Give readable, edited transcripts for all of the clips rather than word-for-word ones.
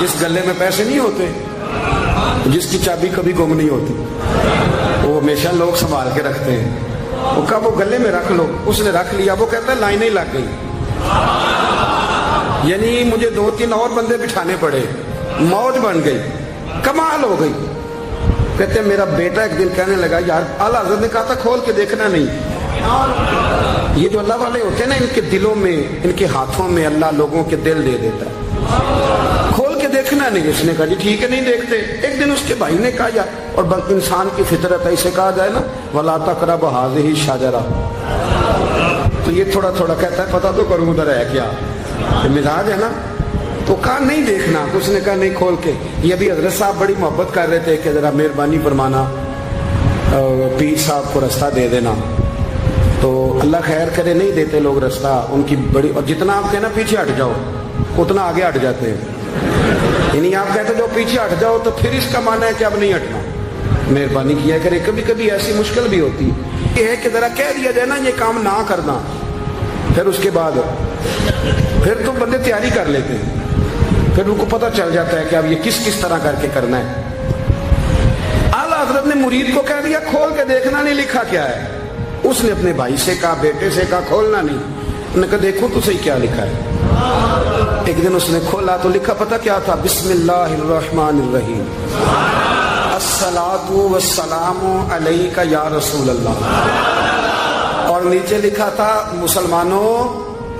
جس گلے میں پیسے نہیں ہوتے، جس کی چابی کبھی گم نہیں ہوتی، وہ ہمیشہ لوگ سنبھال کے رکھتے ہیں. وہ کہا وہ گلے میں رکھ لو، اس نے رکھ لیا. وہ کہتا ہے لائنیں لگ گئی، یعنی مجھے 2-3 اور بندے بٹھانے پڑے، موج بن گئی، کمال ہو گئی. کہتے ہیں میرا بیٹا ایک دن کہنے لگا یار اعلیٰ حضرت نے کہا تھا کھول کے دیکھنا نہیں. یہ جو اللہ والے ہوتے ہیں نا، ان کے دلوں میں، ان کے ہاتھوں میں اللہ لوگوں کے دل دے دیتا ہے. کھول کے دیکھنا نہیں. اس نے کہا جی ٹھیک ہے نہیں دیکھتے. ایک دن اس کے بھائی نے کہا یار، اور انسان کی فطرت ہے، اسے کہا جائے نا وَلَا تَقْرَبُوا هَٰذِهِ الشَّجَرَةَ، تو یہ تھوڑا تھوڑا کہتا ہے پتہ تو کروں ادھر ہے کیا، یہ مزاج ہے نا. تو کہا نہیں دیکھنا. تو اس نے کہا نہیں کھول کے. یہ ابھی حضرت صاحب بڑی محبت کر رہے تھے کہ ذرا مہربانی فرمانا پیر صاحب کو رستہ دے دینا. تو اللہ خیر کرے نہیں دیتے لوگ رستہ، ان کی بڑی، اور جتنا آپ کہنا پیچھے ہٹ جاؤ اتنا آگے ہٹ جاتے ہیں. یعنی آپ کہتے جو پیچھے ہٹ جاؤ تو پھر اس کا معنی ہے کہ اب نہیں ہٹنا. مہربانی کیا کرے. کبھی کبھی ایسی مشکل بھی ہوتی ہے، یہ ہے کہ ذرا کہہ دیا جائے نا یہ کام نہ کرنا، پھر اس کے بعد پھر تو بندے تیاری کر لیتے ہیں، پھر ان کو پتہ چل جاتا ہے کہ اب یہ کس کس طرح کر کے کرنا ہے. اعلیٰ حضرت نے مرید کو کہہ دیا کھول کے دیکھنا نہیں لکھا کیا ہے. اس نے اپنے بھائی سے کہا، بیٹے سے کہا کھولنا نہیں. انہوں نے کہا دیکھو تو صحیح کیا لکھا ہے. ایک دن اس نے کھولا تو لکھا پتہ کیا تھا، بسم اللہ الرحمن الرحیم، الصلاۃ والسلام علیک یا رسول اللہ. اور نیچے لکھا تھا مسلمانوں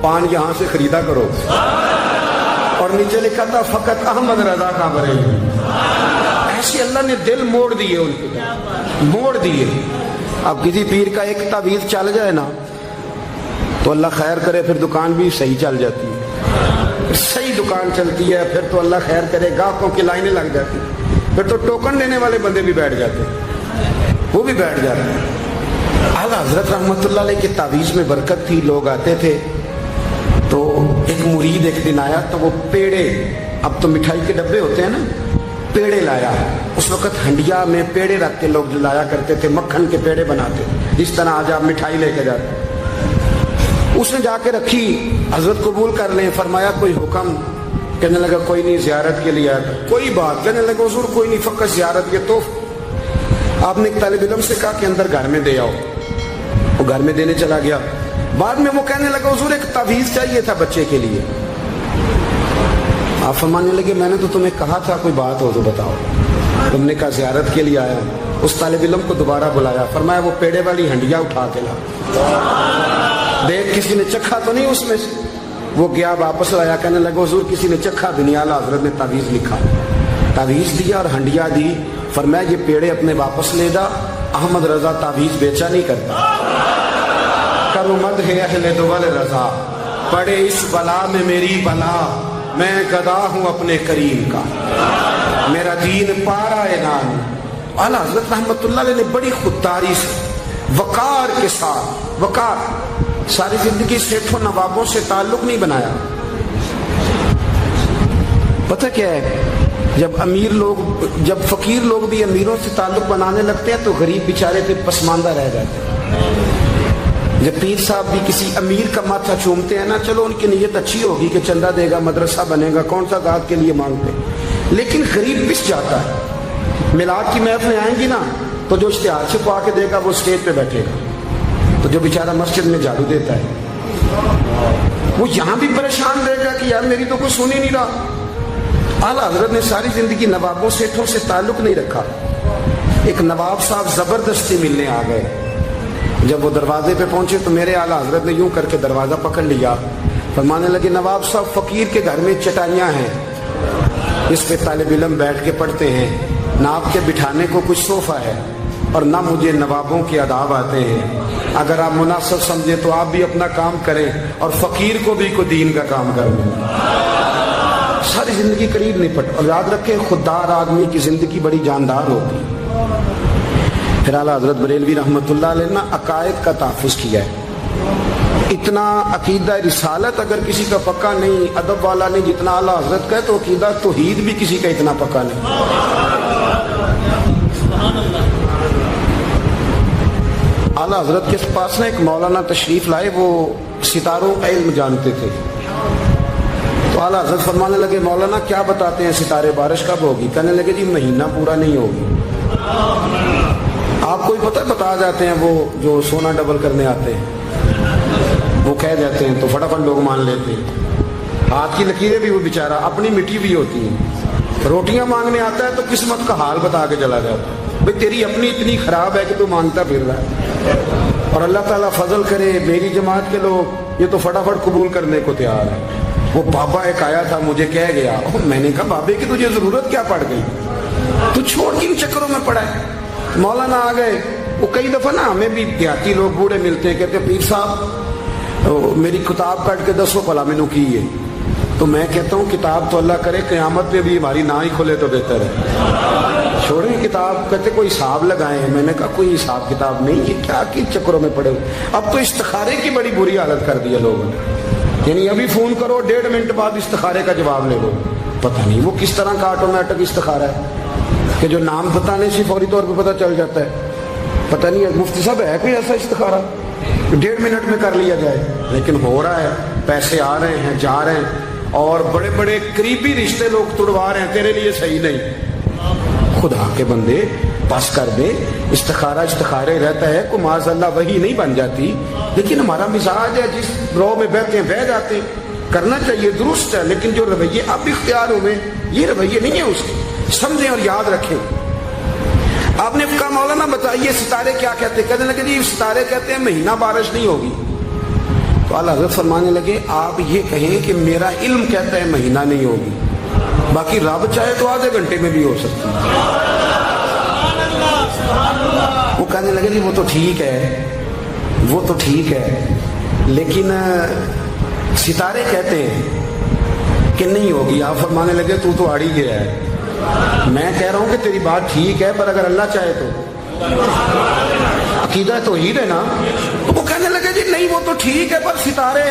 پان یہاں سے خریدا کرو. اور نیچے لکھا تھا فقط احمد رضا کا بریلوی. ایسے اللہ نے دل موڑ دیے، ان کے موڑ دیے. اب کسی پیر کا ایک تعویذ چل جائے نا تو اللہ خیر کرے پھر دکان بھی صحیح چل جاتی ہے، صحیح دکان چلتی ہے. پھر تو اللہ خیر کرے گاہکوں کی لائنیں لگ جاتی، پھر تو ٹوکن لینے والے بندے بھی بیٹھ جاتے، وہ بھی بیٹھ جاتے ہیں. اعلیٰ حضرت رحمۃ اللہ علیہ کی تعویذ میں برکت تھی. لوگ آتے تھے تو ایک مرید ایک دن آیا تو وہ پیڑے، اب تو مٹھائی کے ڈبے ہوتے ہیں نا، پیڑے لایا. اس وقت ہنڈیا میں پیڑے رکھ کے لوگ لایا کرتے تھے، مکھن کے پیڑے بناتے جس طرح آج آپ مٹھائی لے کے جاتے. اس نے جا کے رکھی، حضرت قبول کر لیں. فرمایا کوئی حکم؟ کہنے لگا کوئی نہیں، زیارت کے لیے آیا تھا. کوئی بات؟ کہنے لگا حضور کوئی نہیں، فقط زیارت کے. تو آپ نے ایک طالب علم سے کہا کہ اندر گھر میں دے آؤ. وہ گھر میں دینے چلا گیا. بعد میں وہ کہنے لگا حضور ایک تعویذ چاہیے تھا بچے کے لیے. آپ فرمانے لگے میں نے تو تمہیں کہا تھا کوئی بات ہو تو بتاؤ. تم نے کہا زیارت کے لیے آیا. اس طالب علم کو دوبارہ بلایا. فرمایا وہ پیڑے والی ہنڈیا اٹھا کے لا، دیکھ کسی نے چکھا تو نہیں اس میں سے. وہ گیا واپس لایا، کہنے لگا حضور کسی نے چکھا بھی نہیں. اعلیٰ حضرت نے تعویذ لکھا، تعویذ دیا اور ہنڈیا دی. فرمایا یہ پیڑے اپنے واپس لے جا، احمد رضا تعویذ بیچا نہیں کرتا. کرو مد ہے اہل دول رضا، پڑے اس بلا میں میری بلا، میں گدا ہوں اپنے کریم کا، میرا دین پارا اعلان. اعلیٰ حضرت رحمۃ اللہ علیہ نے بڑی خودداری سے، وقار کے ساتھ، وقار، ساری زندگی سیٹھوں نوابوں سے تعلق نہیں بنایا. پتہ کیا ہے، جب امیر لوگ، جب فقیر لوگ بھی امیروں سے تعلق بنانے لگتے ہیں تو غریب بیچارے پہ پسماندہ رہ جاتے ہیں. جب پیر صاحب بھی کسی امیر کا ماتھا چومتے ہیں نا، چلو ان کی نیت اچھی ہوگی کہ چندہ دے گا، مدرسہ بنے گا، کون سا ذات کے لیے مانگتے، لیکن غریب پس جاتا ہے. میلاد کی محفلیں آئیں گی نا تو جو اشتہار چھپا کے دے گا وہ اسٹیج پہ بیٹھے گا. تو جو بیچارہ مسجد میں جھاڑو دیتا ہے وہ یہاں بھی پریشان رہے گا کہ یار میری تو کوئی سن ہی نہیں رہا. اعلیٰ حضرت نے ساری زندگی نوابوں سیٹھوں سے تعلق نہیں رکھا. ایک نواب صاحب زبردستی ملنے آ گئے. جب وہ دروازے پہ پہنچے تو میرے اعلیٰ حضرت نے یوں کر کے دروازہ پکڑ لیا. فرمانے لگے نواب صاحب فقیر کے گھر میں چٹائیاں ہیں، اس پہ طالب علم بیٹھ کے پڑھتے ہیں، نہ آپ کے بٹھانے کو کچھ صوفہ ہے اور نہ مجھے نوابوں کے آداب آتے ہیں. اگر آپ مناسب سمجھے تو آپ بھی اپنا کام کریں اور فقیر کو بھی کوئی دین کا کام کریں. ساری زندگی قریب نہیں پڑ. اور یاد رکھیں خوددار آدمی کی زندگی بڑی جاندار ہوتی. پھر اعلیٰ حضرت بریلوی رحمۃ اللہ علیہ نے عقائد کا تحفظ کیا ہے. اتنا عقیدہ رسالت اگر کسی کا پکا نہیں، ادب والا نہیں جتنا اعلیٰ حضرت کا ہے، تو عقیدہ توحید بھی کسی کا اتنا پکا نہیں. اعلیٰ حضرت کے پاس نا ایک مولانا تشریف لائے، وہ ستاروں کا علم جانتے تھے. تو اعلیٰ حضرت فرمانے لگے مولانا کیا بتاتے ہیں ستارے بارش کب ہوگی؟ کہنے لگے جی مہینہ پورا نہیں ہوگی. آپ کو ہی پتہ بتا جاتے ہیں وہ جو سونا ڈبل کرنے آتے ہیں وہ کہہ جاتے ہیں تو فٹافٹ لوگ مان لیتے ہیں. ہاتھ کی لکیریں بھی وہ بیچارہ اپنی مٹی بھی ہوتی ہیں. روٹیاں مانگنے آتا ہے تو قسمت کا حال بتا کے چلا جاتا ہے بھئی تیری اپنی اتنی خراب ہے کہ تو مانگتا پھر رہا ہے. اور اللہ تعالیٰ فضل کرے میری جماعت کے لوگ یہ تو فٹافٹ قبول کرنے کو تیار ہے. وہ بابا ایک آیا تھا مجھے کہہ گیا, میں نے کہا بابے کی تجھے ضرورت کیا پڑ گئی, تو چھوڑ کے ان چکروں میں پڑا ہے. مولانا آ گئے. وہ کئی دفعہ نا ہمیں بھی دیہاتی لوگ بوڑھے ملتے ہیں, کہتے ہیں پیر صاحب میری کتاب کٹ کے دسو بھلا مینوں کی ہے. تو میں کہتا ہوں کتاب تو اللہ کرے قیامت میں بھی ہماری نہ ہی کھلے تو بہتر ہے, چھوڑیں کتاب. کہتے کوئی حساب لگائیں. میں نے کہا کوئی حساب کتاب نہیں, یہ کیا کی چکروں میں پڑے. اب تو استخارے کی بڑی بری حالت کر دی ہے لوگوں نے, یعنی ابھی فون کرو 1.5 منٹ بعد استخارے کا جواب لے لو. پتہ نہیں وہ کس طرح کا آٹومیٹک استخارہ ہے کہ جو نام بتانے سے فوری طور پہ پتہ چل جاتا ہے. پتہ نہیں مفتی صاحب ہے کوئی ایسا استخارہ 1.5 منٹ میں کر لیا جائے, لیکن ہو رہا ہے. پیسے آ رہے ہیں جا رہے ہیں اور بڑے بڑے قریبی رشتے لوگ توڑوا رہے ہیں, تیرے لیے صحیح نہیں. خدا کے بندے بس کر دے. استخارے رہتا ہے کو معاذ اللہ وہی نہیں بن جاتی, لیکن ہمارا مزاج ہے جس رو میں بیٹھتے ہیں بہ جاتے ہیں. کرنا چاہیے درست ہے, لیکن جو رویے اب اختیار ہوئے یہ رویے نہیں ہیں, اس کے سمجھیں اور یاد رکھیں. آپ نے کہا مولانا بتائیے ستارے کیا کہتے ہیں؟ کہنے لگے جی ستارے کہتے ہیں مہینہ بارش نہیں ہوگی. تو اعلیٰ حضرت فرمانے لگے آپ یہ کہیں کہ میرا علم کہتا ہے مہینہ نہیں ہوگی, باقی رب چاہے تو آدھے گھنٹے میں بھی ہو سکتی ہے. وہ کہنے لگے جی وہ تو ٹھیک ہے لیکن ستارے کہتے ہیں کہ نہیں ہوگی. آپ فرمانے لگے تو آڑ ہی گیا ہے. میں کہہ رہا ہوں کہ تیری بات ٹھیک ہے پر اگر اللہ چاہے تو عقیدہ توحید ہے نا. وہ کہنے لگے جی نہیں وہ تو ٹھیک ہے پر ستارے,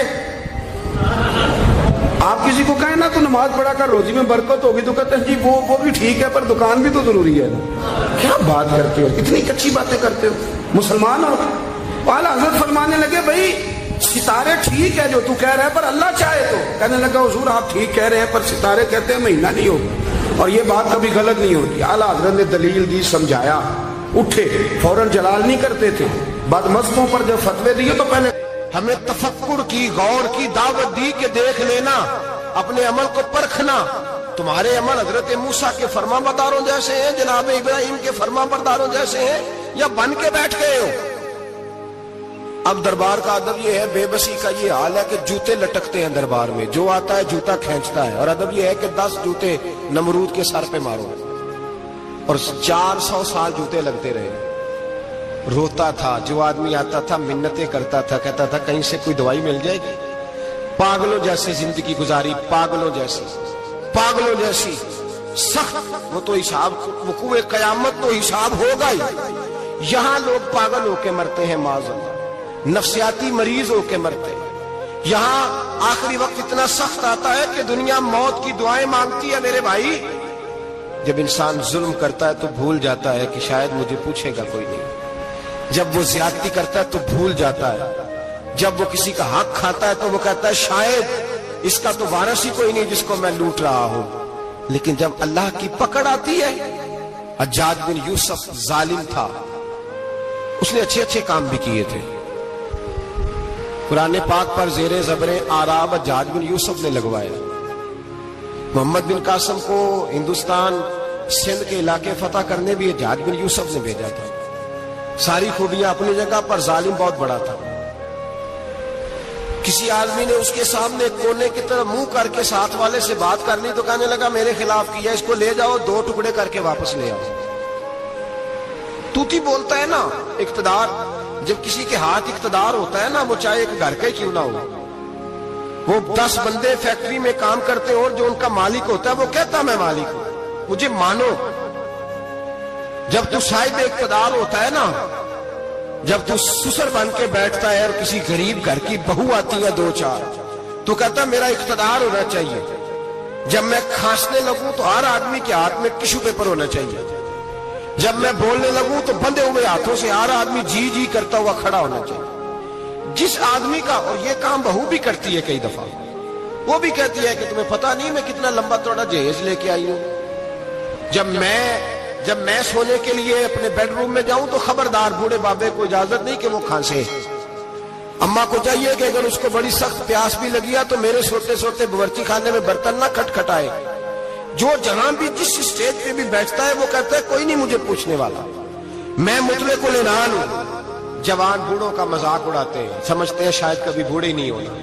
آپ کسی کو کہیں نا تو نماز پڑھا کر روزی میں برکت ہوگی تو کہتے ہیں جی وہ بھی ٹھیک ہے پر دکان بھی تو ضروری ہے. کیا بات کرتے ہو, اتنی کچی باتیں کرتے ہو, مسلمان ہو. اعلیٰ حضرت فرمانے لگے بھائی ستارے ٹھیک ہے جو تو کہہ رہے ہیں پر اللہ چاہے تو. کہنے لگا حضور آپ ٹھیک کہہ رہے ہیں پر ستارے کہتے ہیں مہینہ نہیں ہوگا, اور یہ بات کبھی غلط نہیں ہوتی. اعلیٰ حضرت نے دلیل دی, سمجھایا, اٹھے, فوراً جلال نہیں کرتے تھے. بد مذہبوں پر جب فتوے دیے تو پہلے ہمیں تفکر کی, غور کی دعوت دی کہ دیکھ لینا, اپنے عمل کو پرکھنا. تمہارے عمل حضرت موسیٰ کے فرما برداروں جیسے ہیں, جناب ابراہیم کے فرما برداروں جیسے ہیں, یا بن کے بیٹھ گئے ہو. اب دربار کا ادب یہ ہے, بے بسی کا یہ حال ہے کہ جوتے لٹکتے ہیں دربار میں, جو آتا ہے جوتا کھینچتا ہے. اور ادب یہ ہے کہ 10 جوتے نمرود کے سر پہ مارو, اور 400 سال جوتے لگتے رہے. روتا تھا, جو آدمی آتا تھا منتیں کرتا تھا, کہتا تھا کہیں سے کوئی دوائی مل جائے گی. پاگلوں جیسے زندگی گزاری, پاگلوں جیسی سخت. وہ تو حساب وقوع قیامت تو حساب ہوگا ہی. یہاں لوگ پاگل ہو کے مرتے ہیں, معاذ اللہ, نفسیاتی مریض ہو کے مرتے ہیں. یہاں آخری وقت اتنا سخت آتا ہے کہ دنیا موت کی دعائیں مانگتی ہے. میرے بھائی, جب انسان ظلم کرتا ہے تو بھول جاتا ہے کہ شاید مجھے پوچھے گا کوئی نہیں. جب وہ زیادتی کرتا ہے تو بھول جاتا ہے. جب وہ کسی کا حق کھاتا ہے تو وہ کہتا ہے شاید اس کا تو وارث ہی کوئی نہیں جس کو میں لوٹ رہا ہوں. لیکن جب اللہ کی پکڑ آتی ہے, حجاج بن یوسف ظالم تھا, اس نے اچھے کام بھی کیے تھے. قرآن پاک پر زیر زبر آراب حجاج بن یوسف نے لگوائے. محمد بن قاسم کو ہندوستان سندھ کے علاقے فتح کرنے بھی حجاج بن یوسف نے بھیجا تھا. ساری خوبیاں اپنی جگہ پر, ظالم بہت بڑا تھا. کسی آدمی نے اس کے سامنے کونے کی طرف منہ کر کے ساتھ والے سے بات کر لی تو کہنے لگا میرے خلاف کیا, اس کو لے جاؤ 2 ٹکڑے کر کے واپس لے آؤ. توتی بولتا ہے نا اقتدار, جب کسی کے ہاتھ اقتدار ہوتا ہے نا, وہ چاہے ایک گھر کا کیوں نہ ہو, وہ 10 بندے فیکٹری میں کام کرتے ہیں اور جو ان کا مالک ہوتا ہے وہ کہتا میں مالک ہوں, مجھے مانو. جب تو صاحب اقتدار ہوتا ہے نا, جب تو سسر بن کے بیٹھتا ہے اور کسی غریب گھر کی بہو آتی ہے 2-4 تو کہتا میرا اقتدار ہونا چاہیے. جب میں کھانسنے لگوں تو ہر آدمی کے ہاتھ میں ٹشو پیپر ہونا چاہیے. جب میں بولنے لگوں تو بندے ہوئے ہاتھوں سے ہر آدمی جی کرتا ہوا کھڑا ہونا چاہیے. جس آدمی کا, اور یہ کام بہو بھی کرتی ہے کئی دفعہ, وہ بھی کہتی ہے کہ تمہیں پتا نہیں میں کتنا لمبا چوڑا جہیز لے کے آئی ہوں. جب میں سونے کے لیے اپنے بیڈ روم میں جاؤں تو خبردار بوڑھے بابے کو اجازت نہیں کہ وہ کھانسے. اماں کو چاہیے کہ اگر اس کو بڑی سخت پیاس بھی لگی ہے تو میرے سوتے سوتے باورچی خانے میں برتن نہ کھٹکھٹائے. جو جہاں بھی جس اسٹیج پہ بھی بیٹھتا ہے وہ کہتا ہے کوئی نہیں مجھے پوچھنے والا, میں مطلق العنان ہوں. جوان بوڑھوں کا مذاق اڑاتے ہیں, سمجھتے ہیں شاید کبھی بوڑھے نہیں ہونا,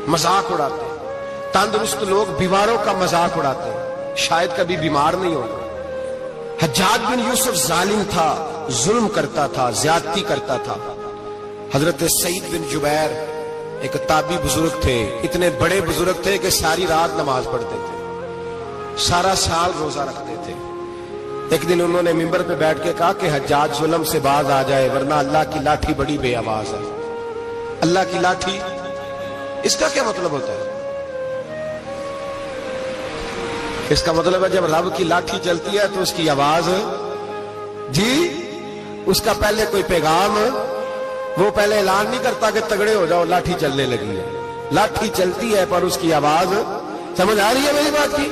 مذاق اڑاتے ہیں. تندرست لوگ بیماروں کا مذاق اڑاتے ہیں, شاید کبھی بیمار نہیں ہونا. حجاج بن یوسف ظالم تھا, ظلم کرتا تھا, زیادتی کرتا تھا. حضرت سعید بن جبیر ایک تابعی بزرگ تھے, اتنے بڑے بزرگ تھے کہ ساری رات نماز پڑھتے تھے, سارا سال روزہ رکھتے تھے. ایک دن انہوں نے منبر پہ بیٹھ کے کہا کہ حجاج ظلم سے باز آ جائے ورنہ اللہ کی لاٹھی بڑی بے آواز ہے. اللہ کی لاٹھی, اس کا کیا مطلب ہوتا ہے؟ اس کا مطلب ہے جب رب کی لاٹھی چلتی ہے تو اس کی آواز, جی اس کا پہلے کوئی پیغام, وہ پہلے اعلان نہیں کرتا کہ تگڑے ہو جاؤ لاٹھی چلنے لگی ہے. لاٹھی چلتی ہے پر اس کی آواز, سمجھ آ رہی ہے میری بات کی؟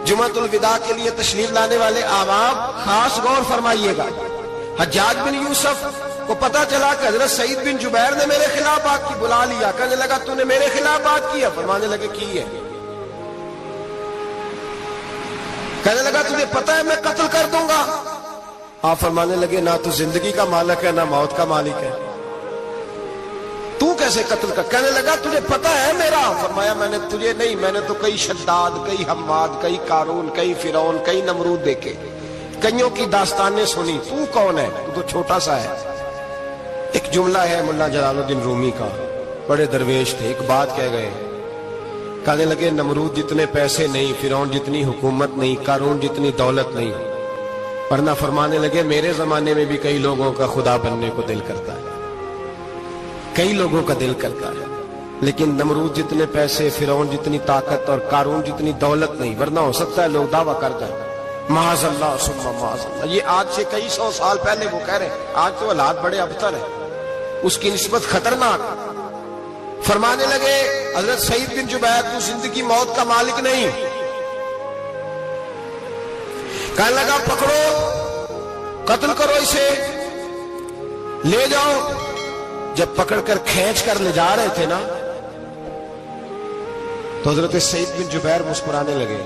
جمعۃ الوداع کے لیے تشریف لانے والے احباب خاص غور فرمائیے گا. حجاج بن یوسف کو پتا چلا کہ حضرت سعید بن جبیر نے میرے خلاف بات کی, بلا لیا, کہنے لگا تو نے میرے خلاف بات کی ہے؟ فرمانے لگے کی ہے. کہنے لگا تجھے پتا ہے میں قتل کر دوں گا؟ آپ فرمانے لگے نہ تو زندگی کا مالک ہے نہ موت کا مالک ہے, تو کیسے قتل کر؟ کہنے لگا تجھے پتا ہے میرا؟ فرمایا میں نے تجھے نہیں, میں نے تو کئی شداد, کئی حماد, کئی قارون, کئی فرعون, کئی نمرود دیکھے, کئیوں کی داستانیں سنی, تو کون ہے؟ تو چھوٹا سا ہے. ایک جملہ ہے ملا جلال الدین رومی کا, بڑے درویش تھے, ایک بات کہہ گئے, کہنے لگے نمرود جتنے پیسے نہیں, فرعون جتنی حکومت نہیں, قارون جتنی دولت نہیں, ورنہ فرمانے لگے میرے زمانے میں بھی کئی لوگوں کا خدا بننے کو دل کرتا ہے, کئی لوگوں کا دل کرتا ہے, لیکن نمرود جتنے پیسے, فرعون جتنی طاقت اور قارون جتنی دولت نہیں, ورنہ ہو سکتا ہے لوگ دعویٰ کر جائیں معاذ اللہ ثم معاذ اللہ. یہ آج سے کئی سو سال پہلے وہ کہہ رہے ہیں, آج تو حالات بڑے ابتر ہیں, اس کی نسبت خطرناک. فرمانے لگے حضرت سعید بن جبیر تو زندگی موت کا مالک نہیں. کہنے لگا پکڑو, قتل کرو اسے, لے جاؤ. جب پکڑ کر کھینچ کر لے جا رہے تھے نا تو حضرت سعید بن جبیر مسکرانے لگے.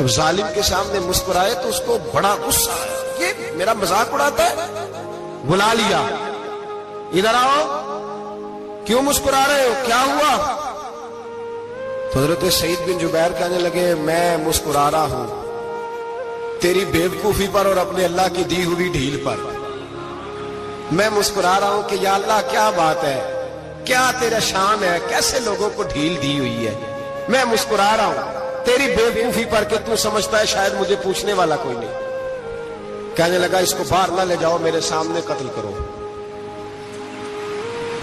اب ظالم کے سامنے مسکرائے تو اس کو بڑا غصہ آیا, یہ میرا مذاق اڑاتا ہے. بلا لیا, ادھر آؤ, کیوں مسکرا رہے ہو, کیا ہوا؟ تو حضرت سعید بن جبیر کہنے لگے میں مسکرا رہا ہوں تیری بیوقوفی پر اور اپنے اللہ کی دی ہوئی ڈھیل پر. میں مسکرا رہا ہوں کہ یا اللہ کیا بات ہے, کیا تیرا شان ہے, کیسے لوگوں کو ڈھیل دی ہوئی ہے. میں مسکرا رہا ہوں تیری بیوقوفی پر کہ تو سمجھتا ہے شاید مجھے پوچھنے والا کوئی نہیں. کہنے لگا اس کو باہر نہ لے جاؤ, میرے سامنے قتل کرو.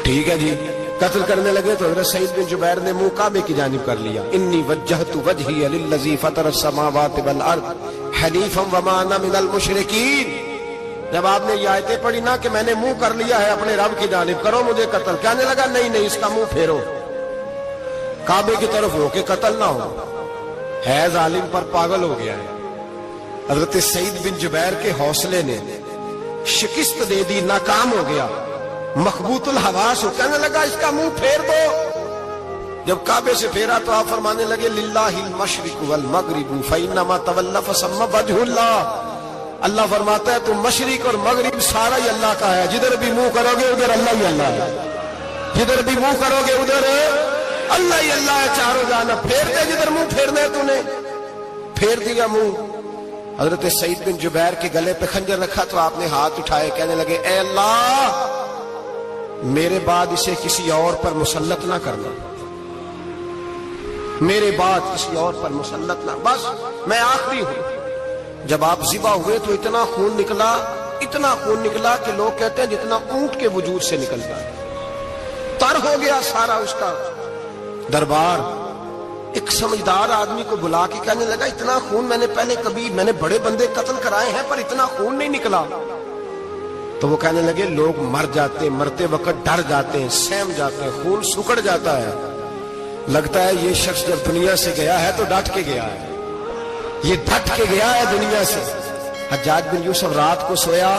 ٹھیک ہے جی, قتل کرنے لگے تو حضرت سعید بن جبیر نے منہ کعبے کی جانب کر لیا. انی وجہت وجہی للذی فطر السماوات والارض حنیفا وما انا من المشرکین. جب آپ نے یہ آیتیں پڑھی نا کہ میں نے منہ کر لیا ہے اپنے رب کی جانب, کرو مجھے قتل. کہنے لگا نہیں اس کا منہ پھیرو, کعبے کی طرف ہو کے قتل نہ ہو, ہے ظالم پر پاگل ہو گیا ہے. حضرت سعید بن جبیر کے حوصلے نے شکست دے دی, ناکام ہو گیا, مخبوط الحواس ہو. کہنے لگا اس کا منہ پھیر دو. جب کعبے سے پھیرا تو آپ فرمانے لگے للہ المشرق والمغرب فانما تولى فثم وجه اللہ. اللہ فرماتا ہے تم مشرق اور مغرب سارا ہی اللہ کا ہے, جدھر بھی منہ کرو گے ادھر اللہ ہی اللہ ہے, جدھر بھی منہ کرو گے ادھر اللہ ہی اللہ ہے. چاروں جانا پھیر دے, جدھر منہ پھیرنے تو نے پھیر دیا منہ. حضرت سعید بن جبیر کے گلے پہ خنجر رکھا تو آپ نے ہاتھ اٹھائے, کہنے لگے اے اللہ میرے بعد اسے کسی اور پر مسلط نہ کرنا, میرے بعد کسی اور پر مسلط نہ, بس میں آخری ہوں. جب آپ ذبح ہوئے تو اتنا خون نکلا کہ لوگ کہتے ہیں جتنا اونٹ کے وجود سے نکلتا ہے. تر ہو گیا سارا اس کا دربار. ایک سمجھدار آدمی کو بلا کے کہنے لگا اتنا خون میں نے بڑے بندے قتل کرائے ہیں پر اتنا خون نہیں نکلا. تو وہ کہنے لگے لوگ مر جاتے, مرتے وقت ڈر جاتے ہیں, سہم جاتے ہیں, خون سکڑ جاتا ہے, لگتا ہے یہ شخص جب دنیا سے گیا ہے تو ڈٹ کے گیا ہے، یہ ڈٹ کے گیا ہے دنیا سے۔ حجاج بن یوسف رات کو سویا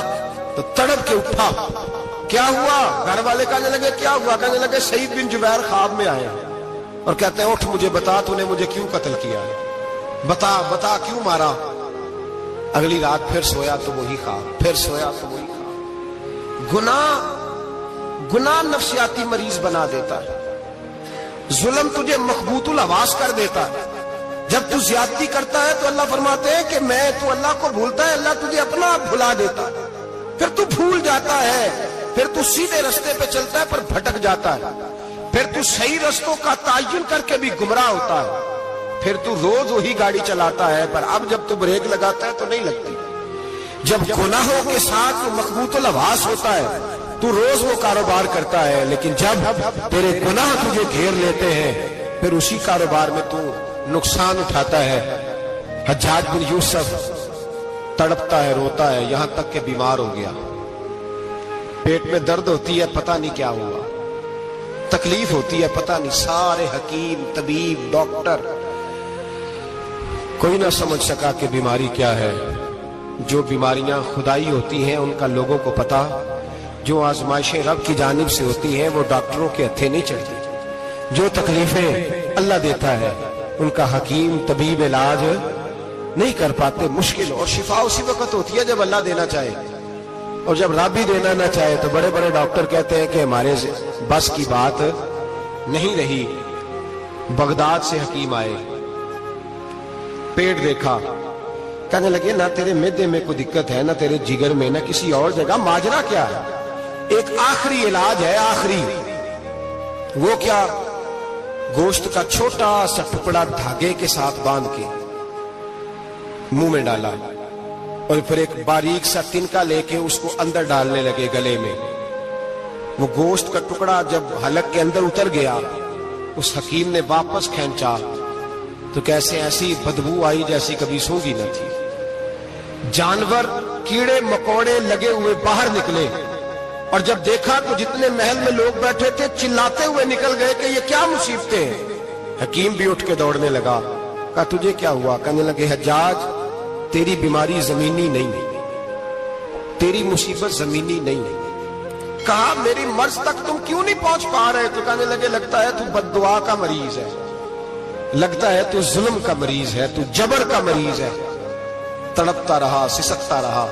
تو تڑپ کے اٹھا، کیا ہوا؟ گھر والے کہنے لگے کیا ہوا؟ کہنے لگے سعید بن جبیر خواب میں آئے اور کہتے ہیں اٹھ مجھے بتا تو نے مجھے کیوں قتل کیا ہے، بتا بتا کیوں مارا؟ اگلی رات پھر سویا تو وہی خواب، پھر سویا تو وہی خواب۔ گناہ نفسیاتی مریض بنا دیتا ہے، ظلم تجھے مخبوط الحواس کر دیتا ہے۔ جب تو زیادتی کرتا ہے تو اللہ فرماتے ہیں کہ میں، تو اللہ کو بھولتا ہے، اللہ تجھے اپنا آپ بھلا دیتا ہے، پھر تو بھول جاتا ہے، پھر تو سیدھے رستے پہ چلتا ہے پر بھٹک جاتا ہے، پھر تو صحیح رستوں کا تعین کر کے بھی گمراہ ہوتا ہے، پھر تو روز وہی گاڑی چلاتا ہے پر اب جب تو بریک لگاتا ہے تو نہیں لگتی۔ جب گناہوں کے ساتھ تو مخبوط الحواس ہوتا ہے تو روز وہ کاروبار کرتا ہے، لیکن جب تیرے گناہ تجھے گھیر لیتے ہیں پھر اسی کاروبار میں تو نقصان اٹھاتا ہے۔ حجاج بن یوسف تڑپتا ہے، روتا ہے، یہاں تک کہ بیمار ہو گیا، پیٹ میں درد ہوتی ہے، پتہ نہیں کیا ہوا، تکلیف ہوتی ہے، پتہ نہیں، سارے حکیم، طبیب، ڈاکٹر، کوئی نہ سمجھ سکا کہ بیماری کیا ہے۔ جو بیماریاں خدائی ہوتی ہیں ان کا لوگوں کو پتا، جو آزمائشیں رب کی جانب سے ہوتی ہیں وہ ڈاکٹروں کے ہتھے نہیں چڑھتی، جو تکلیفیں اللہ دیتا ہے ان کا حکیم طبیب علاج نہیں کر پاتے، مشکل، اور شفا اسی وقت ہوتی ہے جب اللہ دینا چاہے، اور جب رب ہی دینا نہ چاہے تو بڑے بڑے ڈاکٹر کہتے ہیں کہ ہمارے بس کی بات نہیں رہی۔ بغداد سے حکیم آئے، پیٹ دیکھا، کہنے لگے نہ تیرے معدے میں کوئی دقت ہے، نہ تیرے جگر میں، نہ کسی اور جگہ، ماجرا کیا ہے؟ ایک آخری علاج ہے، آخری، وہ کیا؟ گوشت کا چھوٹا سا ٹکڑا دھاگے کے ساتھ باندھ کے منہ میں ڈالا اور پھر ایک باریک سا تنکا لے کے اس کو اندر ڈالنے لگے گلے میں۔ وہ گوشت کا ٹکڑا جب حلق کے اندر اتر گیا، اس حکیم نے واپس کھینچا تو کیسے ایسی بدبو آئی جیسی کبھی سونگی نہ تھی۔ جانور، کیڑے مکوڑے لگے ہوئے باہر نکلے، اور جب دیکھا تو جتنے محل میں لوگ بیٹھے تھے چلاتے ہوئے نکل گئے کہ یہ کیا مصیبتیں ہیں۔ حکیم بھی اٹھ کے دوڑنے لگا، کہا تجھے کیا ہوا؟ کہنے لگے حجاج تیری بیماری زمینی نہیں، تیری مصیبت زمینی نہیں۔ کہا میری مرض تک تم کیوں نہیں پہنچ پا رہے؟ تو کہنے لگے لگتا ہے تو بد دعا کا مریض ہے، لگتا ہے تو ظلم کا مریض ہے، تو جبر کا مریض ہے۔ تڑپتا رہا، سسکتا رہا۔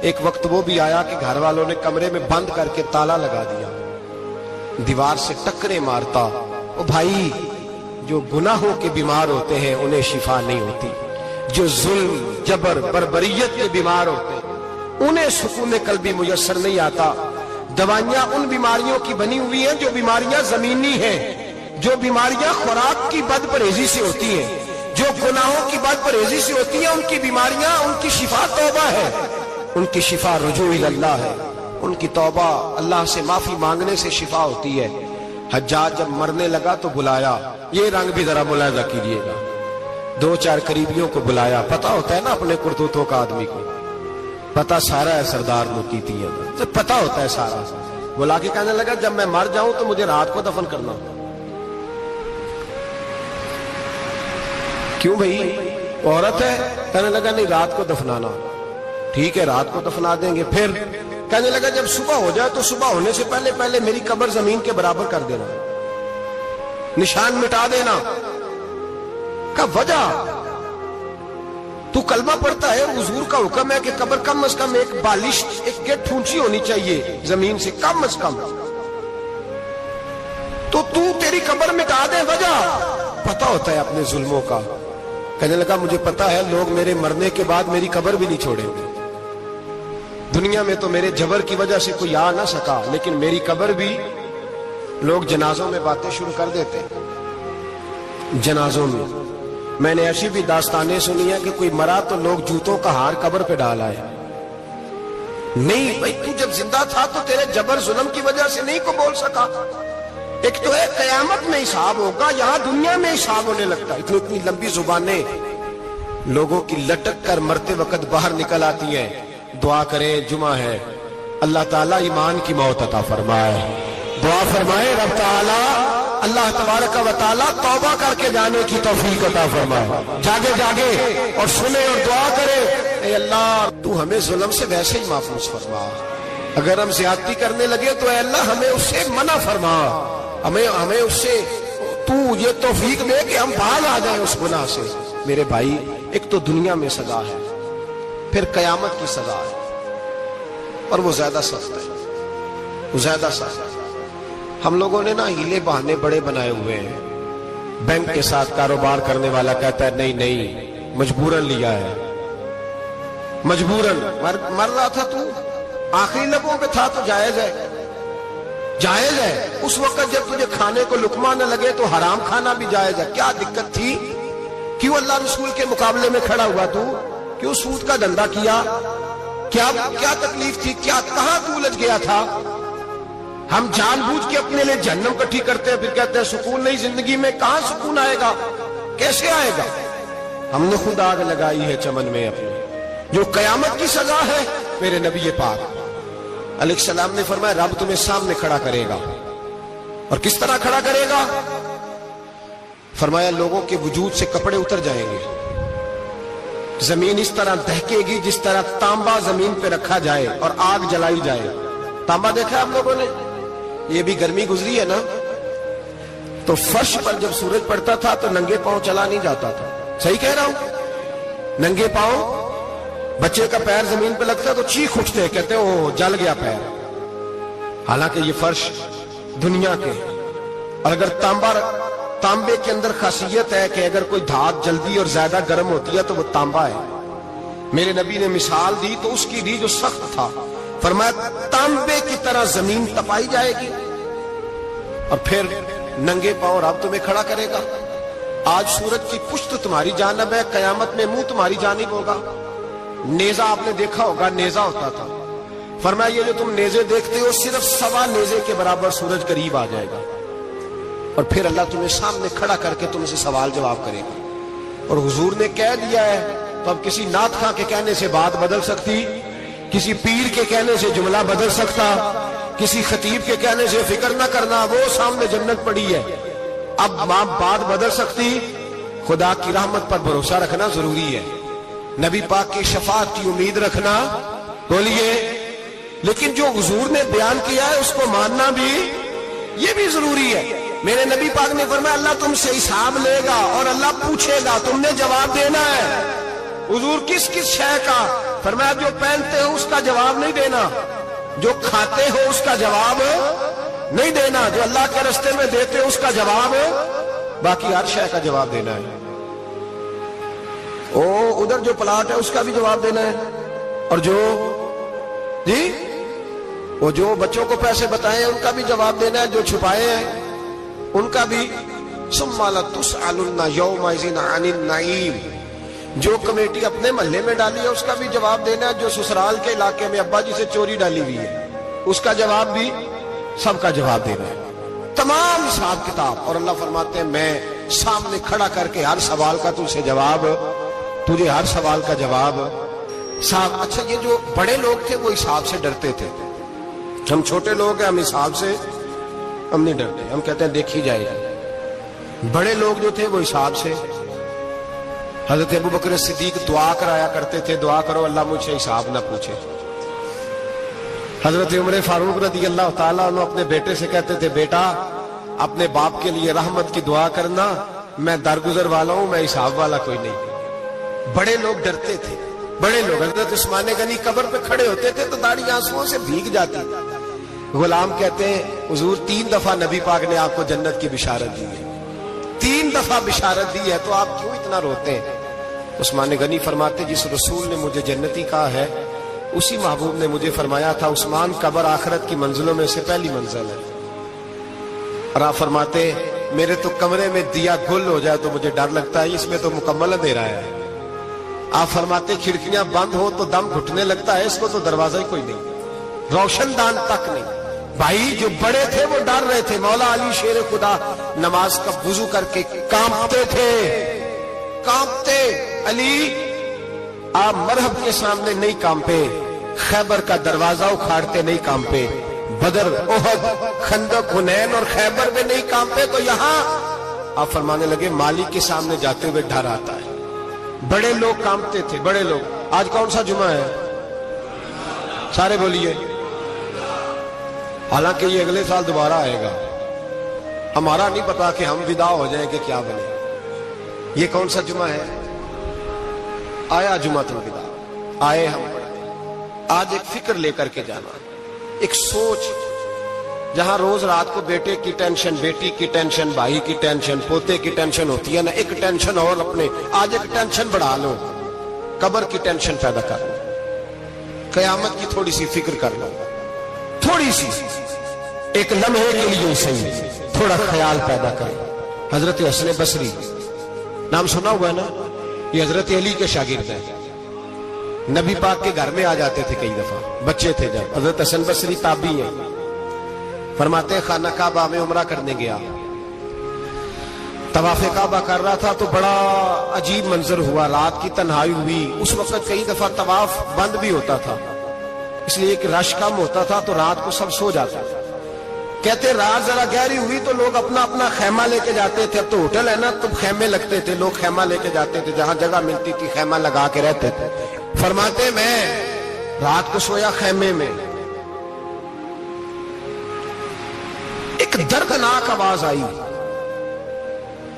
ایک وقت وہ بھی آیا کہ گھر والوں نے کمرے میں بند کر کے تالا لگا دیا، دیوار سے ٹکرے مارتا۔ او بھائی، جو گناہوں کے بیمار ہوتے ہیں انہیں شفا نہیں ہوتی، جو ظلم، جبر، بربریت کے بیمار ہوتے ہیں انہیں سکون قلبی میسر نہیں آتا۔ دوائیاں ان بیماریوں کی بنی ہوئی ہیں جو بیماریاں زمینی ہیں، جو بیماریاں خوراک کی بد پرہیزی سے ہوتی ہیں، جو گناہوں کی بد پرہیزی سے ہوتی ہیں، ان کی بیماریاں، ان کی شفا توبہ ہے، ان کی شفا رجوع اللہ ہے، ان کی توبہ اللہ سے معافی مانگنے سے شفا ہوتی ہے۔ حجاج جب مرنے لگا تو بلایا، یہ رنگ بھی ذرا ملاحظہ کیجیے گا، دو چار قریبیوں کو بلایا، پتا ہوتا ہے نا اپنے کرتوتوں کا آدمی کو، پتا سارا ہے سردار مکیتی ہے، پتا ہوتا ہے سارا۔ بلا کے کہنے لگا جب میں مر جاؤں تو مجھے رات کو دفن کرنا۔ کیوں بھائی، عورت ہے؟ کہنے لگا نہیں، رات کو دفنانا۔ ٹھیک ہے، رات کو دفنا دیں گے۔ پھر کہنے لگا جب صبح ہو جائے تو صبح ہونے سے پہلے پہلے میری قبر زمین کے برابر کر دینا، نشان مٹا دینا۔ کا وجہ تو کلمہ پڑھتا ہے، حضور کا حکم ہے کہ قبر کم از کم ایک بالش، ایک گٹ اونچی ہونی چاہیے زمین سے، کم از کم، تو تیری قبر مٹا دے۔ وجہ پتا ہوتا ہے اپنے ظلموں کا۔ کہنے لگا مجھے پتا ہے لوگ میرے مرنے کے بعد میری قبر بھی نہیں چھوڑیں گے، دنیا میں تو میرے جبر کی وجہ سے کوئی آ نہ سکا، لیکن میری قبر بھی لوگ جنازوں میں باتیں شروع کر دیتے ہیں۔ جنازوں میں نے ایسی بھی داستانیں سنی ہیں کہ کوئی مرا تو لوگ جوتوں کا ہار قبر پہ ڈال آئے۔ نہیں بھائی، تو جب زندہ تھا تو تیرے جبر ظلم کی وجہ سے نہیں کو بول سکا۔ ایک تو ہے قیامت میں حساب ہوگا، یہاں دنیا میں حساب ہونے لگتا ہے۔ اتنی لمبی زبانیں لوگوں کی لٹک کر مرتے وقت باہر نکل آتی ہیں۔ دعا کریں، جمعہ ہے، اللہ تعالیٰ ایمان کی موت عطا فرمائے۔ دعا فرمائے رب تعالیٰ اللہ تبارک و تعالیٰ توبہ کر کے جانے کی توفیق عطا فرمائے، جاگے جاگے اور سنے اور دعا کرے، اے اللہ تو ہمیں ظلم سے ویسے ہی محفوظ فرما، اگر ہم زیادتی کرنے لگے تو اے اللہ ہمیں اس سے منع فرما، ہمیں اس سے تو یہ توفیق دے کہ ہم باز آ جائیں اس گناہ سے۔ میرے بھائی، ایک تو دنیا میں سزا ہے، پھر قیامت کی سزا ہے، اور وہ زیادہ سخت ہے، وہ زیادہ سخت ہے۔ ہم لوگوں نے نا ہیلے بہانے بڑے بنائے ہوئے ہیں۔ بینک کے ساتھ کاروبار کرنے والا کہتا ہے نہیں نہیں مجبوراً لیا ہے، مجبوراً مر رہا تھا تو آخری لبوں پہ تھا تو جائز ہے، جائز ہے۔ اس وقت جب تجھے کھانے کو لقمہ نہ لگے تو حرام کھانا بھی جائز ہے، کیا دقت تھی؟ کیوں اللہ رسول کے مقابلے میں کھڑا ہوا تو؟ کیوں سود کا دھندا کیا؟ کیا تکلیف تھی؟ کہاں تو الجھ گیا تھا؟ ہم جان بوجھ کے اپنے لیے جہنم کٹھی کرتے ہیں، پھر کہتے ہیں سکون نہیں زندگی میں۔ کہاں سکون آئے گا؟ کیسے آئے گا؟ ہم نے خود آگ لگائی ہے چمن میں اپنی۔ جو قیامت کی سزا ہے، میرے نبی پاک علیہ السلام نے فرمایا رب تمہیں سامنے کھڑا کرے گا، اور کس طرح کھڑا کرے گا؟ فرمایا لوگوں کے وجود سے کپڑے اتر جائیں گے، زمین اس طرح دہکے گی جس طرح تانبا زمین پہ رکھا جائے اور آگ جلائی جائے۔ تانبا دیکھا آپ لوگوں نے؟ یہ بھی گرمی گزری ہے نا، تو فرش پر جب سورج پڑتا تھا تو ننگے پاؤں چلا نہیں جاتا تھا، صحیح کہہ رہا ہوں؟ ننگے پاؤں، بچے کا پیر زمین پہ لگتا ہے تو چیخ اٹھتے، کہتے ہیں وہ جل گیا پیر، حالانکہ یہ فرش دنیا کے۔ اور اگر تانبے کے اندر خاصیت ہے کہ اگر کوئی دھات جلدی اور زیادہ گرم ہوتی ہے تو وہ تانبا ہے۔ میرے نبی نے مثال دی تو اس کی دی جو سخت تھا، فرمایا تانبے کی طرح زمین تپائی جائے گی، اور پھر ننگے پاؤں رب تمہیں کھڑا کرے گا۔ آج سورج کی پشت تمہاری جانب ہے، قیامت میں منہ تمہاری جانب ہوگا۔ نیزہ آپ نے دیکھا ہوگا، نیزہ ہوتا تھا، فرمایا یہ جو تم نیزے دیکھتے ہو صرف 1.25 نیزے کے برابر سورج قریب آ جائے گا، اور پھر اللہ تمہیں سامنے کھڑا کر کے تم سے سوال جواب کرے گا۔ اور حضور نے کہہ دیا ہے تو اب کسی نعت خواں کے کہنے سے بات بدل سکتی، کسی پیر کے کہنے سے جملہ بدل سکتا، کسی خطیب کے کہنے سے فکر نہ کرنا، وہ سامنے جنت پڑی ہے، اب بات بدل سکتی؟ خدا کی رحمت پر بھروسہ رکھنا ضروری ہے، نبی پاک کی شفاعت کی امید رکھنا، بولیے، لیکن جو حضور نے بیان کیا ہے اس کو ماننا بھی یہ بھی ضروری ہے۔ میرے نبی پاک نے فرمایا اللہ تم سے حساب لے گا اور اللہ پوچھے گا، تم نے جواب دینا ہے۔ حضور کس کس شے کا؟ فرمایا جو پہنتے ہو اس کا جواب نہیں دینا، جو کھاتے ہو اس کا جواب نہیں دینا، جو اللہ کے راستے میں دیتے ہو اس کا جواب، باقی ہر شے کا جواب دینا ہے۔ ادھر جو پلاٹ ہے اس کا بھی جواب دینا ہے، اور وہ جو بچوں کو پیسے بتائے ہیں ان کا بھی جواب دینا ہے، جو چھپائے ہیں ان کا بھی۔ ثم لتسألن یومئذ عن النعیم، جو کمیٹی اپنے محلے میں ڈالی ہے اس کا بھی جواب دینا ہے، جو سسرال کے علاقے میں ابا جی سے چوری ڈالی ہوئی ہے اس کا جواب بھی، سب کا جواب دینا ہے، تمام حساب کتاب۔ اور اللہ فرماتے ہیں میں سامنے کھڑا کر کے ہر سوال کا تجھ سے جواب، تجھے ہر سوال کا جواب صاحب۔ اچھا یہ جو بڑے لوگ تھے وہ حساب سے ڈرتے تھے، ہم چھوٹے لوگ ہیں ہم حساب سے ہم نہیں ڈرتے، ہم کہتے ہیں دیکھی جائے گی۔ بڑے لوگ جو تھے وہ حساب سے، حضرت ابوبکر صدیق دعا کرایا کرتے تھے، دعا کرو اللہ مجھ سے حساب نہ پوچھے۔ حضرت عمر فاروق رضی اللہ تعالیٰ عنہ اپنے بیٹے سے کہتے تھے بیٹا اپنے باپ کے لیے رحمت کی دعا کرنا، میں درگزر والا ہوں، میں حساب والا کوئی نہیں۔ بڑے لوگ ڈرتے تھے، بڑے لوگ۔ حضرت عثمان غنی قبر پہ کھڑے ہوتے تھے تو داڑھی آنسوؤں سے بھیگ جاتی، غلام کہتے ہیں حضور 3 دفعہ نبی پاک نے آپ کو جنت کی بشارت دی ہے، 3 دفعہ بشارت دی ہے، تو آپ کیوں اتنا روتے ہیں؟ عثمان غنی فرماتے جس رسول نے مجھے جنتی کہا ہے اسی محبوب نے مجھے فرمایا تھا عثمان قبر آخرت کی منزلوں میں سے پہلی منزل ہے۔ اور آپ فرماتے میرے تو کمرے میں دیا گل ہو جائے تو مجھے ڈر لگتا ہے، اس میں تو مکمل اندھیرا ہے۔ آپ فرماتے کھڑکیاں بند ہو تو دم گھٹنے لگتا ہے، اس کو تو دروازہ ہی کوئی نہیں، روشن دان تک نہیں۔ بھائی جو بڑے تھے وہ ڈر رہے تھے۔ مولا علی شیر خدا نماز کا وضو کر کے کانپتے تھے، کانپتے۔ علی آپ مرحب کے سامنے نہیں کانپے، خیبر کا دروازہ اکھاڑتے نہیں کانپے، بدر احد خندق حنین اور خیبر میں نہیں کانپے تو یہاں آپ فرمانے لگے مالک کے سامنے جاتے ہوئے ڈر آتا ہے. بڑے لوگ کانپتے تھے, بڑے لوگ. آج کون سا جمعہ ہے؟ سارے بولیے. حالانکہ یہ اگلے سال دوبارہ آئے گا, ہمارا نہیں پتا کہ ہم ودا ہو جائیں کہ کیا بنے. یہ کون سا جمعہ ہے؟ آیا جمعہ الوداع, آئے ہم. آج ایک فکر لے کر کے جانا, ایک سوچ, جہاں روز رات کو بیٹے کی ٹینشن, بیٹی کی ٹینشن, بھائی کی ٹینشن, پوتے کی ٹینشن ہوتی ہے نا, ایک ٹینشن اور اپنے آج ایک ٹینشن بڑھا لو, قبر کی ٹینشن پیدا کر لو, قیامت کی تھوڑی سی فکر کر لو, تھوڑی سی, ایک لمحے کے لیے صحیح تھوڑا خیال پیدا کریں. حضرت حسن بصری نام سنا ہوا ہے نا, یہ حضرت علی کے شاگرد ہیں. نبی پاک کے گھر میں آ جاتے تھے کئی دفعہ, بچے تھے جب. حضرت حسن بصری تابعی ہیں. فرماتے ہیں خانہ کعبہ میں عمرہ کرنے گیا, طواف کعبہ کر رہا تھا تو بڑا عجیب منظر ہوا, رات کی تنہائی ہوئی. اس وقت کئی دفعہ طواف بند بھی ہوتا تھا, اس لیے کہ رش کم ہوتا تھا تو رات کو سب سو جاتا تھا. کہتے رات ذرا گہری ہوئی تو لوگ اپنا اپنا خیمہ لے کے جاتے تھے. اب تو ہوٹل ہے نا تو خیمے لگتے تھے, لوگ خیمہ لے کے جاتے تھے, جہاں جگہ ملتی تھی خیمہ لگا کے رہتے تھے. فرماتے میں رات کو سویا خیمے میں, ایک دردناک آواز آئی,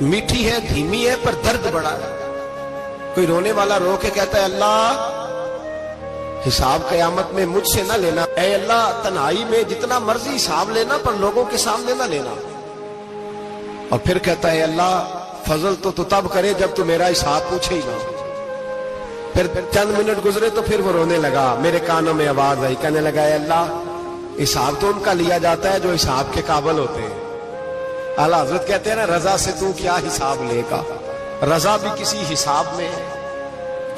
میٹھی ہے, دھیمی ہے, پر درد بڑا ہے. کوئی رونے والا رو کے کہتا ہے اللہ حساب قیامت میں مجھ سے نہ لینا, اے اللہ تنہائی میں جتنا مرضی حساب لینا پر لوگوں کے سامنے نہ لینا. اور پھر کہتا ہے اللہ فضل تو تب کرے جب تو میرا حساب پوچھے ہی نہ. پھر چند منٹ گزرے تو پھر وہ رونے لگا, میرے کانوں میں آواز آئی, کہنے لگا اے اللہ حساب تو ان کا لیا جاتا ہے جو حساب کے قابل ہوتے ہیں. اعلیٰ حضرت کہتے ہیں نا رضا سے تو کیا حساب لے گا, رضا بھی کسی حساب میں ہے.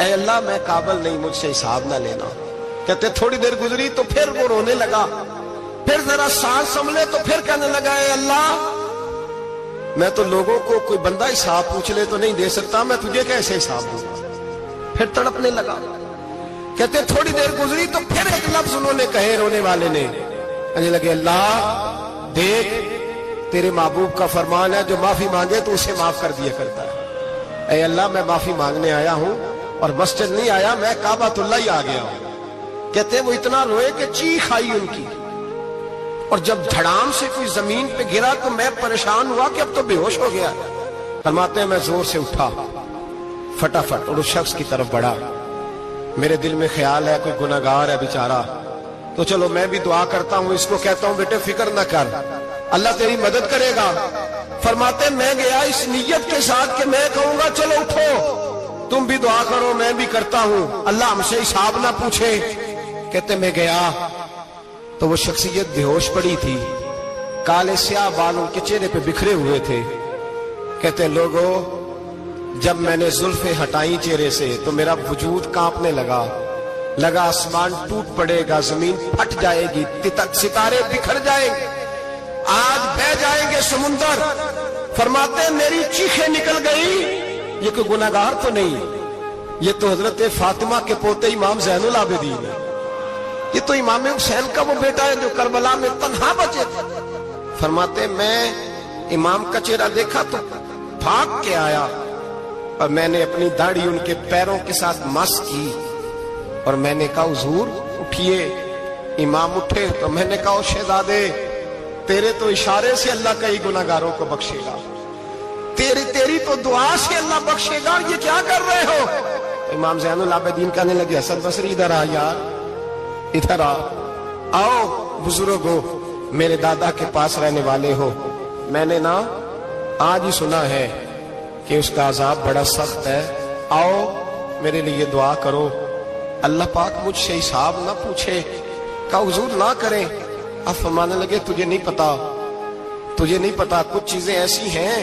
اے اللہ میں قابل نہیں, مجھ سے حساب نہ لینا. کہتے تھوڑی دیر گزری تو پھر وہ رونے لگا, پھر ذرا سانس سنبھلے تو پھر کہنے لگا اے اللہ میں تو لوگوں کو کوئی بندہ حساب پوچھ لے تو نہیں دے سکتا, میں تجھے کیسے حساب دوں. پھر تڑپنے لگا. کہتے تھوڑی دیر گزری تو پھر ایک لفظ انہوں نے کہے, رونے والے نے, کہنے لگے اللہ دیکھ تیرے محبوب کا فرمان ہے جو معافی مانگے تو اسے معاف کر دیا کرتا ہے. اے اللہ میں معافی مانگنے آیا ہوں اور مسجد نہیں آیا, میں کعبۃ اللہ ہی آ گیا ہوں. کہتے وہ اتنا روئے کہ چیخ آئی ان کی, اور جب دھڑام سے کوئی زمین پہ گرا تو میں پریشان ہوا کہ اب تو بے ہوش ہو گیا. فرماتے ہیں میں زور سے اٹھا فٹافٹ اور اس شخص کی طرف بڑھا. میرے دل میں خیال ہے کوئی گناہگار ہے بیچارہ, تو چلو میں بھی دعا کرتا ہوں, اس کو کہتا ہوں بیٹے فکر نہ کر, اللہ تیری مدد کرے گا. فرماتے میں گیا اس نیت کے ساتھ کہ میں کہوں گا چلو اٹھو تم بھی دعا کرو, میں بھی کرتا ہوں, اللہ ہم سے حساب نہ پوچھے. کہتے میں گیا تو وہ شخصیت بے ہوش پڑی تھی, کالے سیاہ بال ان کے چہرے پہ بکھرے ہوئے تھے. کہتے لوگوں جب میں نے زلفیں ہٹائیں چہرے سے تو میرا وجود کانپنے لگا آسمان ٹوٹ پڑے گا, زمین پھٹ جائے گی, ستارے بکھر جائیں گے, آج بہ جائیں گے سمندر. فرماتے میری چیخیں نکل گئی. یہ کوئی گناہگار تو نہیں, یہ تو حضرت فاطمہ کے پوتے امام زین العابدین ہے, یہ تو امام حسین کا وہ بیٹا ہے جو کربلا میں تنہا بچے تھے. فرماتے میں امام کا چہرہ دیکھا تو بھاگ کے آیا, اور میں نے اپنی داڑھی ان کے پیروں کے ساتھ مس کی, اور میں نے کہا حضور اٹھیے. امام اٹھے تو میں نے کہا شہزادے تیرے تو اشارے سے اللہ کئی گناہگاروں کو بخشے گا, تیری تو دعا سے اللہ بخشے گا, یہ کیا کر رہے ہو. امام زین العابدین کہنے لگے حسن بصری ادھر آ یار, ادھر آؤ بزرگو, میرے دادا کے پاس رہنے والے ہو. میں نے نا آج ہی سنا ہے کہ اس کا عذاب بڑا سخت ہے, آؤ میرے لیے دعا کرو, اللہ پاک مجھ سے حساب نہ پوچھے. کہا حضور نہ کریں. اب فرمانے لگے تجھے نہیں پتا کچھ چیزیں ایسی ہیں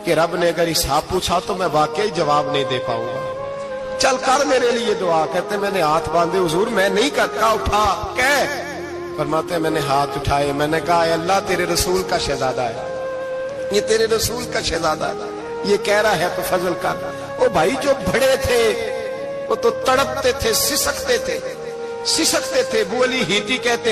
کہ رب نے اگر حساب پوچھا تو میں واقعی جواب نہیں دے پاؤں گا, چل کر میرے لیے دعا. کہتے میں نے ہاتھ باندھے, حضور میں نہیں کرتا, اٹھا کہہ. فرماتے میں نے ہاتھ اٹھائے, میں نے کہا اے اللہ تیرے رسول کا شہزادہ ہے, یہ تیرے رسول کا شہزادہ ہے, یہ کہہ رہا ہے تو فضل کر. وہ بھائی جو بڑے تھے وہ تو تڑپتے تھے, سسکتے تھے. ابو علی ہیتی کہتے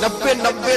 90